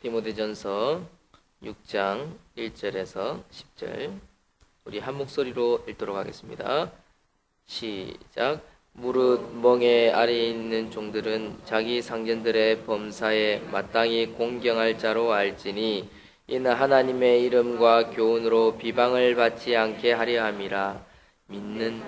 디모데전서 6장 1절에서 10절 우리 한 목소리로 읽도록 하겠습니다. 시작. 무릇 멍에 아래 있는 종들은 자기 상전들의 범사에 마땅히 공경할 자로 알지니 이는 하나님의 이름과 교훈으로 비방을 받지 않게 하려 함이라. 믿는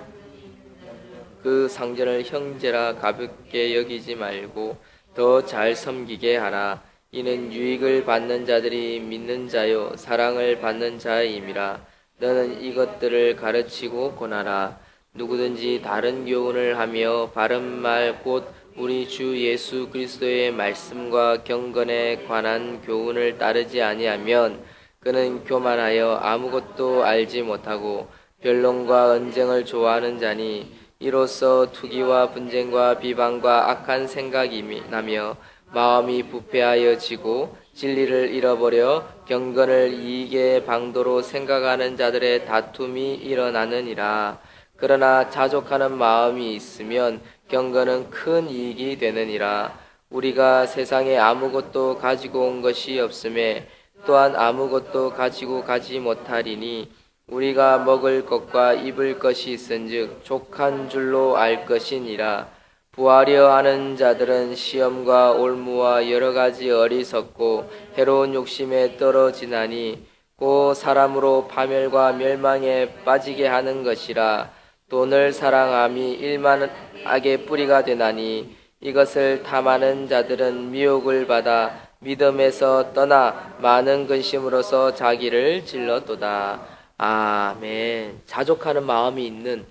그 상전을 형제라 가볍게 여기지 말고 더 잘 섬기게 하라. 이는 유익을 받는 자들이 믿는 자요 사랑을 받는 자임이라. 너는 이것들을 가르치고 권하라. 누구든지 다른 교훈을 하며 바른 말 곧 우리 주 예수 그리스도의 말씀과 경건에 관한 교훈을 따르지 아니하면 그는 교만하여 아무것도 알지 못하고 변론과 언쟁을 좋아하는 자니 이로써 투기와 분쟁과 비방과 악한 생각이 나며 마음이 부패하여지고 진리를 잃어버려 경건을 이익의 방도로 생각하는 자들의 다툼이 일어나느니라. 그러나 자족하는 마음이 있으면 경건은 큰 이익이 되느니라. 우리가 세상에 아무것도 가지고 온 것이 없음에 또한 아무것도 가지고 가지 못하리니 우리가 먹을 것과 입을 것이 있은즉 족한 줄로 알 것이니라. 부하려 하는 자들은 시험과 올무와 여러 가지 어리석고 해로운 욕심에 떨어지나니 곧 사람으로 파멸과 멸망에 빠지게 하는 것이라. 돈을 사랑함이 일만악의 뿌리가 되나니 이것을 탐하는 자들은 미혹을 받아 믿음에서 떠나 많은 근심으로서 자기를 질렀도다. 아멘. 자족하는 마음이 있는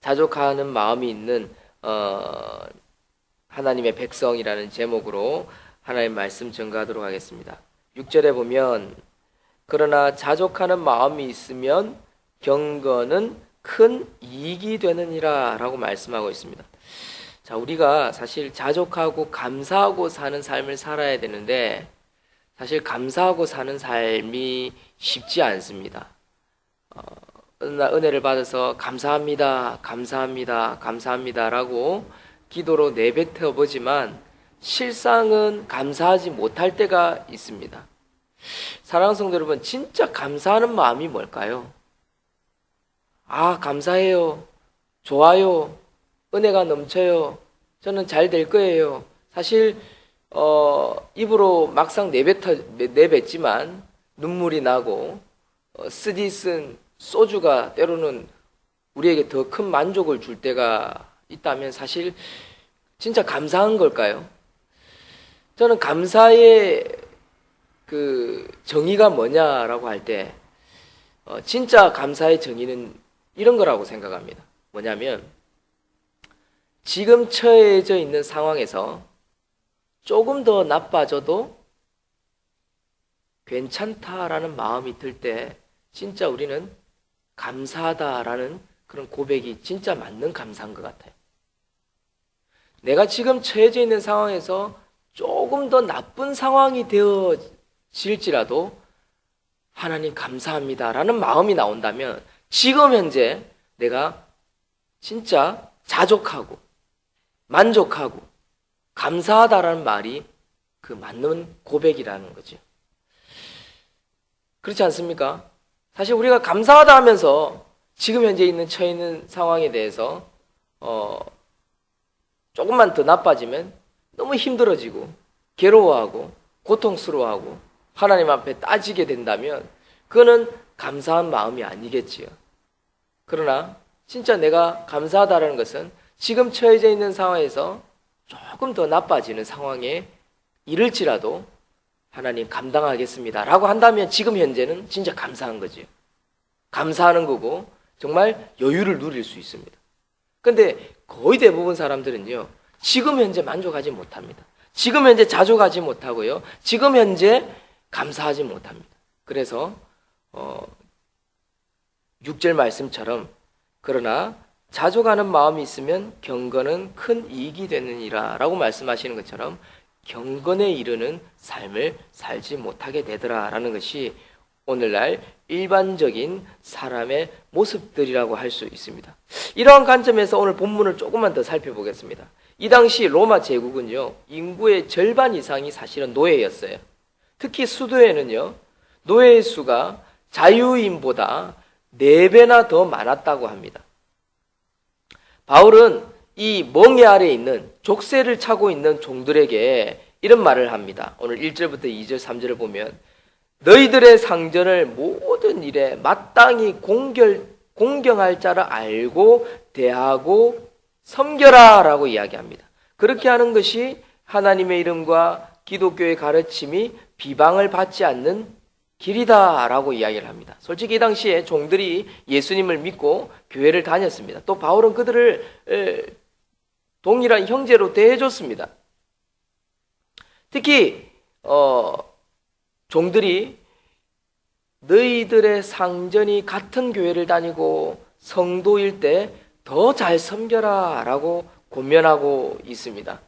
자족하는 마음이 있는 하나님의 백성이라는 제목으로 하나님의 말씀 전가하도록 하겠습니다. 6절에 보면 그러나 자족하는 마음이 있으면 경건은 큰 이익이 되느니라 라고 말씀하고 있습니다. 자, 우리가 사실 자족하고 감사하고 사는 삶을 살아야 되는데 사실 감사하고 사는 삶이 쉽지 않습니다. 어느 날 은혜를 받아서 감사합니다, 감사합니다, 감사합니다라고 기도로 내뱉어 보지만 실상은 감사하지 못할 때가 있습니다. 사랑하는 성도 여러분, 진짜 감사하는 마음이 뭘까요? 감사해요, 좋아요, 은혜가 넘쳐요, 저는 잘 될 거예요. 사실 입으로 막상 내뱉지만 눈물이 나고 쓰디쓴 소주가 때로는 우리에게 더 큰 만족을 줄 때가 있다면 사실 진짜 감사한 걸까요? 저는 감사의 그 정의가 뭐냐라고 할 때 진짜 감사의 정의는 이런 거라고 생각합니다. 뭐냐면 지금 처해져 있는 상황에서 조금 더 나빠져도 괜찮다라는 마음이 들 때 진짜 우리는 감사하다라는 그런 고백이 진짜 맞는 감사인 것 같아요. 내가 지금 처해져 있는 상황에서 조금 더 나쁜 상황이 되어질지라도 하나님 감사합니다라는 마음이 나온다면 지금 현재 내가 진짜 자족하고 만족하고 감사하다라는 말이 그 맞는 고백이라는 거죠. 그렇지 않습니까? 사실 우리가 감사하다 하면서 지금 현재 처해 있는 상황에 대해서 조금만 더 나빠지면 너무 힘들어지고 괴로워하고 고통스러워하고 하나님 앞에 따지게 된다면 그거는 감사한 마음이 아니겠지요. 그러나 진짜 내가 감사하다는 것은 지금 처해져 있는 상황에서 조금 더 나빠지는 상황에 이를지라도 하나님 감당하겠습니다 라고 한다면 지금 현재는 진짜 감사한 거죠. 감사하는 거고 정말 여유를 누릴 수 있습니다. 그런데 거의 대부분 사람들은요, 지금 현재 만족하지 못합니다. 지금 현재 자족하지 못하고요, 지금 현재 감사하지 못합니다. 그래서 6절 말씀처럼 그러나 자족하는 마음이 있으면 경건은 큰 이익이 되느니라 라고 말씀하시는 것처럼 경건에 이르는 삶을 살지 못하게 되더라라는 것이 오늘날 일반적인 사람의 모습들이라고 할 수 있습니다. 이러한 관점에서 오늘 본문을 조금만 더 살펴보겠습니다. 이 당시 로마 제국은요, 인구의 절반 이상이 사실은 노예였어요. 특히 수도에는요, 노예의 수가 자유인보다 4배나 더 많았다고 합니다. 바울은 이 멍에 아래에 있는 족쇄를 차고 있는 종들에게 이런 말을 합니다. 오늘 1절부터 2절, 3절을 보면 너희들의 상전을 모든 일에 마땅히 공경할 자를 알고 대하고 섬겨라 라고 이야기합니다. 그렇게 하는 것이 하나님의 이름과 기독교의 가르침이 비방을 받지 않는 길이다 라고 이야기를 합니다. 솔직히 이 당시에 종들이 예수님을 믿고 교회를 다녔습니다. 또 바울은 그들을 동일한 형제로 대해줬습니다. 특히 종들이 너희들의 상전이 같은 교회를 다니고 성도일 때 더 잘 섬겨라 라고 권면하고 있습니다.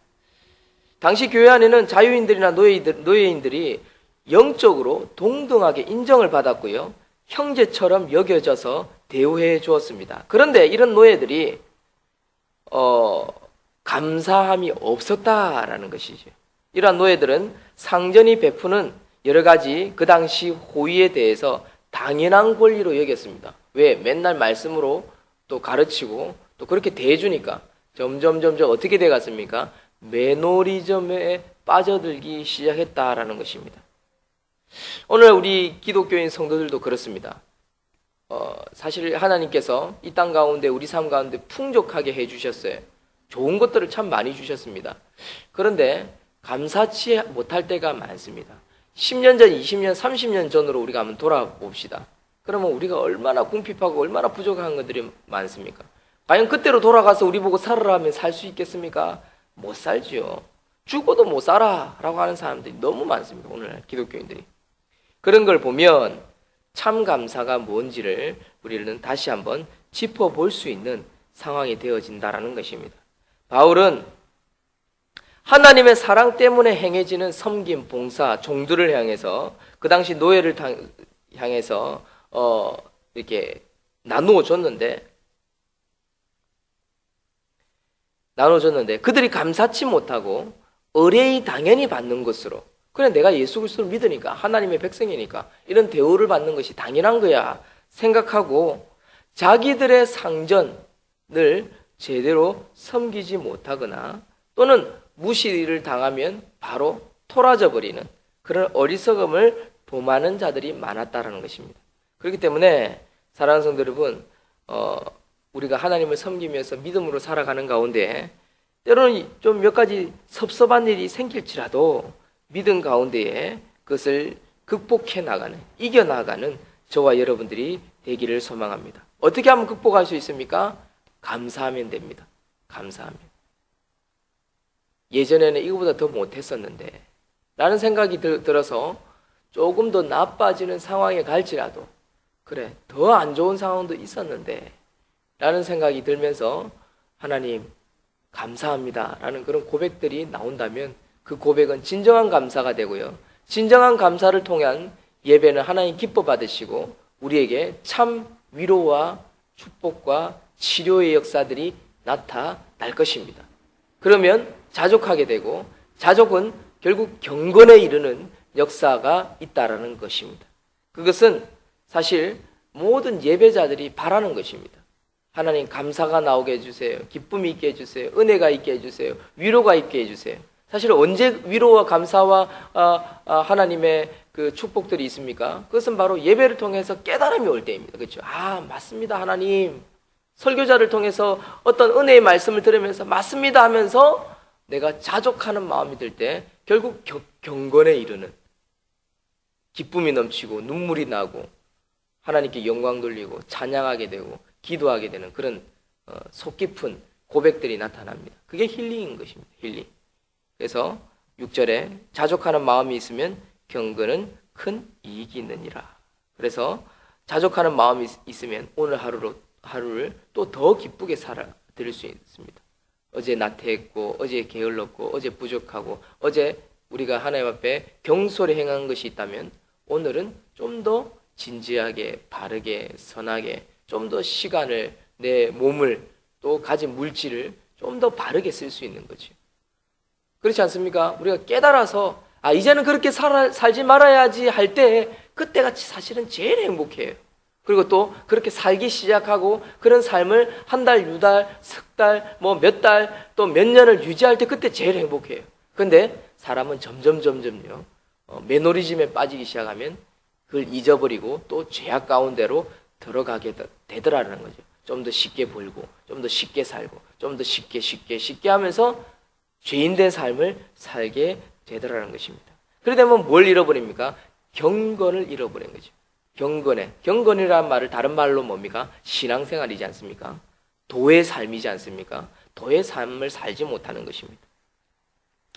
당시 교회 안에는 자유인들이나 노예인들이 영적으로 동등하게 인정을 받았고요, 형제처럼 여겨져서 대우해 주었습니다. 그런데 이런 노예들이 감사함이 없었다라는 것이죠. 이러한 노예들은 상전이 베푸는 여러 가지 그 당시 호의에 대해서 당연한 권리로 여겼습니다. 왜? 맨날 말씀으로 또 가르치고 또 그렇게 대해주니까 점점 어떻게 돼갔습니까? 매너리즘에 빠져들기 시작했다라는 것입니다. 오늘 우리 기독교인 성도들도 그렇습니다. 사실 하나님께서 이 땅 가운데 우리 삶 가운데 풍족하게 해주셨어요. 좋은 것들을 참 많이 주셨습니다. 그런데 감사치 못할 때가 많습니다. 10년 전, 20년, 30년 전으로 우리가 한번 돌아봅시다. 그러면 우리가 얼마나 궁핍하고 얼마나 부족한 것들이 많습니까? 과연 그때로 돌아가서 우리 보고 살아라 하면 살 수 있겠습니까? 못 살지요. 죽어도 못 살아 라고 하는 사람들이 너무 많습니다. 오늘 기독교인들이. 그런 걸 보면 참 감사가 뭔지를 우리는 다시 한번 짚어볼 수 있는 상황이 되어진다라는 것입니다. 바울은 하나님의 사랑 때문에 행해지는 섬김, 봉사, 종들을 향해서 그 당시 노예를 향해서 이렇게 나누어 줬는데 그들이 감사치 못하고 의뢰이 당연히 받는 것으로, 그래 내가 예수 그리스도를 믿으니까 하나님의 백성이니까 이런 대우를 받는 것이 당연한 거야 생각하고 자기들의 상전을 제대로 섬기지 못하거나 또는 무시를 당하면 바로 토라져 버리는 그런 어리석음을 범하는 자들이 많았다라는 것입니다. 그렇기 때문에 사랑하는 성도 여러분, 우리가 하나님을 섬기면서 믿음으로 살아가는 가운데 때로는 좀 몇 가지 섭섭한 일이 생길지라도 믿음 가운데에 그것을 극복해 나가는, 이겨 나가는 저와 여러분들이 되기를 소망합니다. 어떻게 하면 극복할 수 있습니까? 감사하면 됩니다. 감사하면. 예전에는 이거보다 더 못했었는데 라는 생각이 들어서 조금 더 나빠지는 상황에 갈지라도 그래 더 안 좋은 상황도 있었는데 라는 생각이 들면서 하나님 감사합니다 라는 그런 고백들이 나온다면 그 고백은 진정한 감사가 되고요, 진정한 감사를 통한 예배는 하나님 기뻐 받으시고 우리에게 참 위로와 축복과 치료의 역사들이 나타날 것입니다. 그러면 자족하게 되고 자족은 결국 경건에 이르는 역사가 있다라는 것입니다. 그것은 사실 모든 예배자들이 바라는 것입니다. 하나님 감사가 나오게 해주세요. 기쁨이 있게 해주세요. 은혜가 있게 해주세요. 위로가 있게 해주세요. 사실 언제 위로와 감사와 하나님의 그 축복들이 있습니까? 그것은 바로 예배를 통해서 깨달음이 올 때입니다. 그렇죠? 아, 맞습니다, 하나님. 설교자를 통해서 어떤 은혜의 말씀을 들으면서 맞습니다 하면서 내가 자족하는 마음이 들 때 결국 경건에 이르는, 기쁨이 넘치고 눈물이 나고 하나님께 영광 돌리고 찬양하게 되고 기도하게 되는 그런 속 깊은 고백들이 나타납니다. 그게 힐링인 것입니다. 힐링. 그래서 6절에 자족하는 마음이 있으면 경건은 큰 이익이 있느니라. 그래서 자족하는 마음이 있으면 오늘 하루를 또 더 기쁘게 살아드릴 수 있습니다. 어제 나태했고 어제 게을렀고 어제 부족하고 어제 우리가 하나님 앞에 경솔히 행한 것이 있다면 오늘은 좀 더 진지하게 바르게 선하게 좀 더 시간을 내 몸을 또 가진 물질을 좀 더 바르게 쓸 수 있는 거죠. 그렇지 않습니까? 우리가 깨달아서 이제는 그렇게 살지 말아야지 할 때 그때가 사실은 제일 행복해요. 그리고 또 그렇게 살기 시작하고 그런 삶을 한 달, 6달, 석 달, 뭐 몇 달, 또 몇 년을 유지할 때 그때 제일 행복해요. 근데 사람은 점점요 매너리즘에 빠지기 시작하면 그걸 잊어버리고 또 죄악 가운데로 들어가게 되더라는 거죠. 좀 더 쉽게 벌고, 좀 더 쉽게 살고, 좀 더 쉽게 하면서 죄인된 삶을 살게 되더라는 것입니다. 그러다 보면 뭘 잃어버립니까? 경건을 잃어버린 거죠. 경건이라는 말을 다른 말로 뭡니까? 신앙생활이지 않습니까? 도의 삶이지 않습니까? 도의 삶을 살지 못하는 것입니다.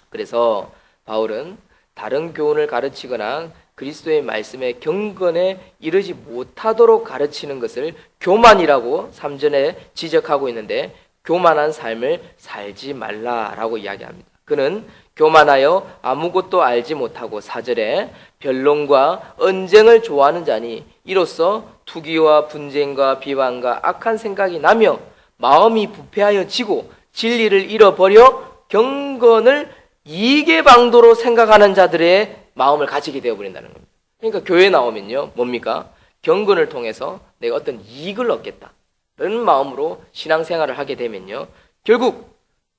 그래서 바울은 다른 교훈을 가르치거나 그리스도의 말씀에 경건에 이르지 못하도록 가르치는 것을 교만이라고 3절에 지적하고 있는데, 교만한 삶을 살지 말라라고 이야기합니다. 그는 교만하여 아무것도 알지 못하고 4절에 변론과 언쟁을 좋아하는 자니 이로써 투기와 분쟁과 비방과 악한 생각이 나며 마음이 부패하여 지고 진리를 잃어버려 경건을 이익의 방도로 생각하는 자들의 마음을 가지게 되어버린다는 겁니다. 그러니까 교회에 나오면요, 뭡니까? 경건을 통해서 내가 어떤 이익을 얻겠다 이런 마음으로 신앙생활을 하게 되면요, 결국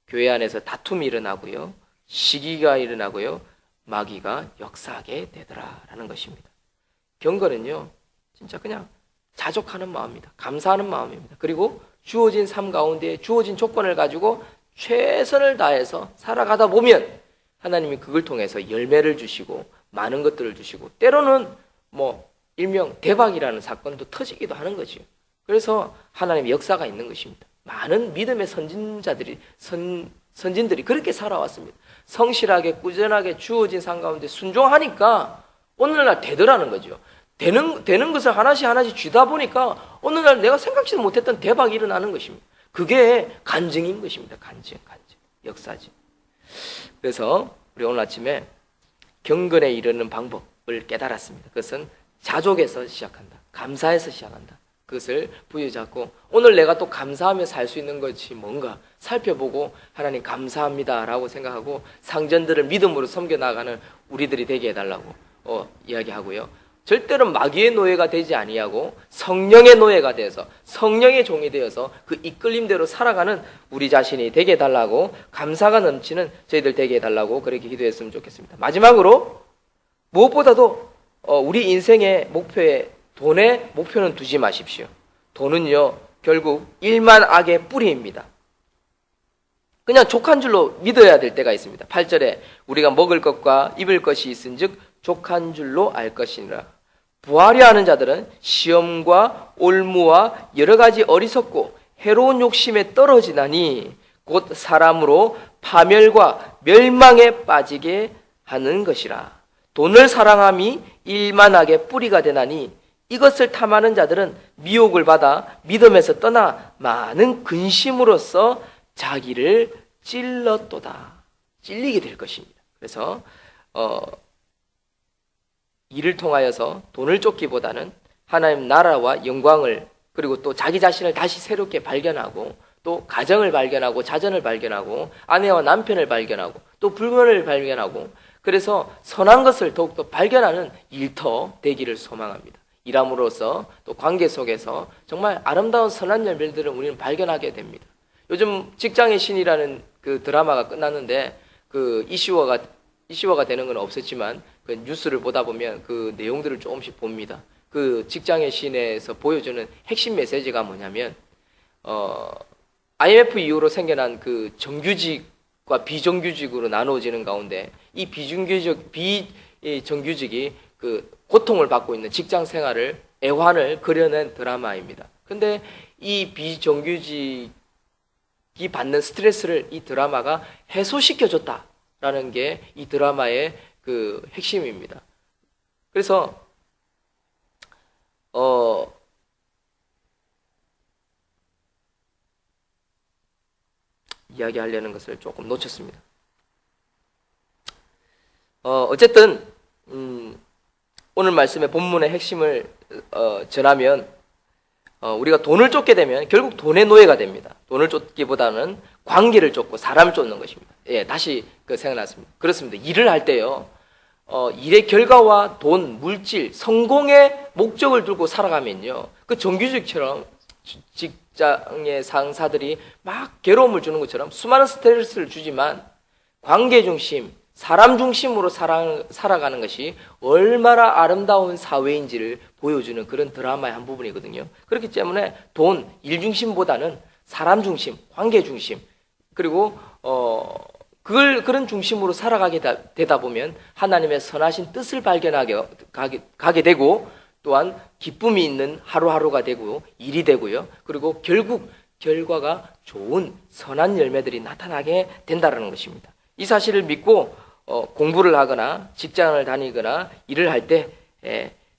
교회 안에서 다툼이 일어나고요, 시기가 일어나고요, 마귀가 역사하게 되더라라는 것입니다. 경건은요, 진짜 그냥 자족하는 마음입니다. 감사하는 마음입니다. 그리고 주어진 삶 가운데 주어진 조건을 가지고 최선을 다해서 살아가다 보면 하나님이 그걸 통해서 열매를 주시고 많은 것들을 주시고, 때로는 일명 대박이라는 사건도 터지기도 하는 거죠. 그래서 하나님의 역사가 있는 것입니다. 많은 믿음의 선진들이 그렇게 살아왔습니다. 성실하게 꾸준하게 주어진 삶 가운데 순종하니까 오늘날 되더라는 거죠. 되는 것을 하나씩 쥐다 보니까 어느 날 내가 생각지도 못했던 대박이 일어나는 것입니다. 그게 간증인 것입니다. 간증 역사지. 그래서 우리 오늘 아침에 경건에 이르는 방법을 깨달았습니다. 그것은 자족에서 시작한다. 감사해서 시작한다. 그것을 부여잡고 오늘 내가 또 감사하며 살 수 있는 것이 뭔가 살펴보고 하나님 감사합니다 라고 생각하고 상전들을 믿음으로 섬겨나가는 우리들이 되게 해달라고 이야기하고요. 절대로 마귀의 노예가 되지 아니하고 성령의 노예가 되어서 성령의 종이 되어서 그 이끌림대로 살아가는 우리 자신이 되게 해달라고, 감사가 넘치는 저희들 되게 해달라고 그렇게 기도했으면 좋겠습니다. 마지막으로 무엇보다도 우리 인생의 목표에 돈의 목표는 두지 마십시오. 돈은요 결국 일만 악의 뿌리입니다. 그냥 족한 줄로 믿어야 될 때가 있습니다. 8절에 우리가 먹을 것과 입을 것이 있은즉 족한 줄로 알 것이니라. 부하려 하는 자들은 시험과 올무와 여러 가지 어리석고 해로운 욕심에 떨어지나니 곧 사람으로 파멸과 멸망에 빠지게 하는 것이라. 돈을 사랑함이 일만하게 뿌리가 되나니 이것을 탐하는 자들은 미혹을 받아 믿음에서 떠나 많은 근심으로써 자기를 찔리게 될 것입니다. 그래서 이를 통하여서 돈을 쫓기보다는 하나님 나라와 영광을, 그리고 또 자기 자신을 다시 새롭게 발견하고, 또 가정을 발견하고, 자전을 발견하고, 아내와 남편을 발견하고, 또 불문을 발견하고, 그래서 선한 것을 더욱더 발견하는 일터 되기를 소망합니다. 일함으로써 또 관계 속에서 정말 아름다운 선한 열매들을 우리는 발견하게 됩니다. 요즘 직장의 신이라는 그 드라마가 끝났는데 그 이슈화가 되는 건 없었지만 그 뉴스를 보다 보면 그 내용들을 조금씩 봅니다. 그 직장의 신에서 보여주는 핵심 메시지가 뭐냐면 IMF 이후로 생겨난 그 정규직과 비정규직으로 나누어지는 가운데 이 비정규직이 그 고통을 받고 있는 직장 생활을, 애환을 그려낸 드라마입니다. 근데 이 비정규직이 받는 스트레스를 이 드라마가 해소시켜줬다라는 게 이 드라마의 그 핵심입니다. 그래서 이야기하려는 것을 조금 놓쳤습니다. 어쨌든 오늘 말씀의 본문의 핵심을 전하면 우리가 돈을 쫓게 되면 결국 돈의 노예가 됩니다. 돈을 쫓기보다는 관계를 쫓고 사람을 쫓는 것입니다. 예, 다시 생각났습니다. 그렇습니다. 일을 할 때요, 일의 결과와 돈, 물질, 성공의 목적을 두고 살아가면요, 그 정규직처럼 직장의 상사들이 막 괴로움을 주는 것처럼 수많은 스트레스를 주지만 관계 중심, 사람 중심으로 살아가는 것이 얼마나 아름다운 사회인지를 보여주는 그런 드라마의 한 부분이거든요. 그렇기 때문에 돈, 일 중심보다는 사람 중심, 관계 중심, 그리고 그런 중심으로 살아가게 되다 보면 하나님의 선하신 뜻을 가게 되고, 또한 기쁨이 있는 하루하루가 되고 일이 되고요. 그리고 결국 결과가 좋은 선한 열매들이 나타나게 된다는 것입니다. 이 사실을 믿고 공부를 하거나 직장을 다니거나 일을 할 때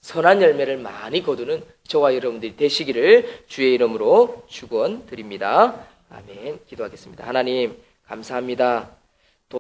선한 열매를 많이 거두는 저와 여러분들이 되시기를 주의 이름으로 축원드립니다. 아멘. 기도하겠습니다. 하나님 감사합니다.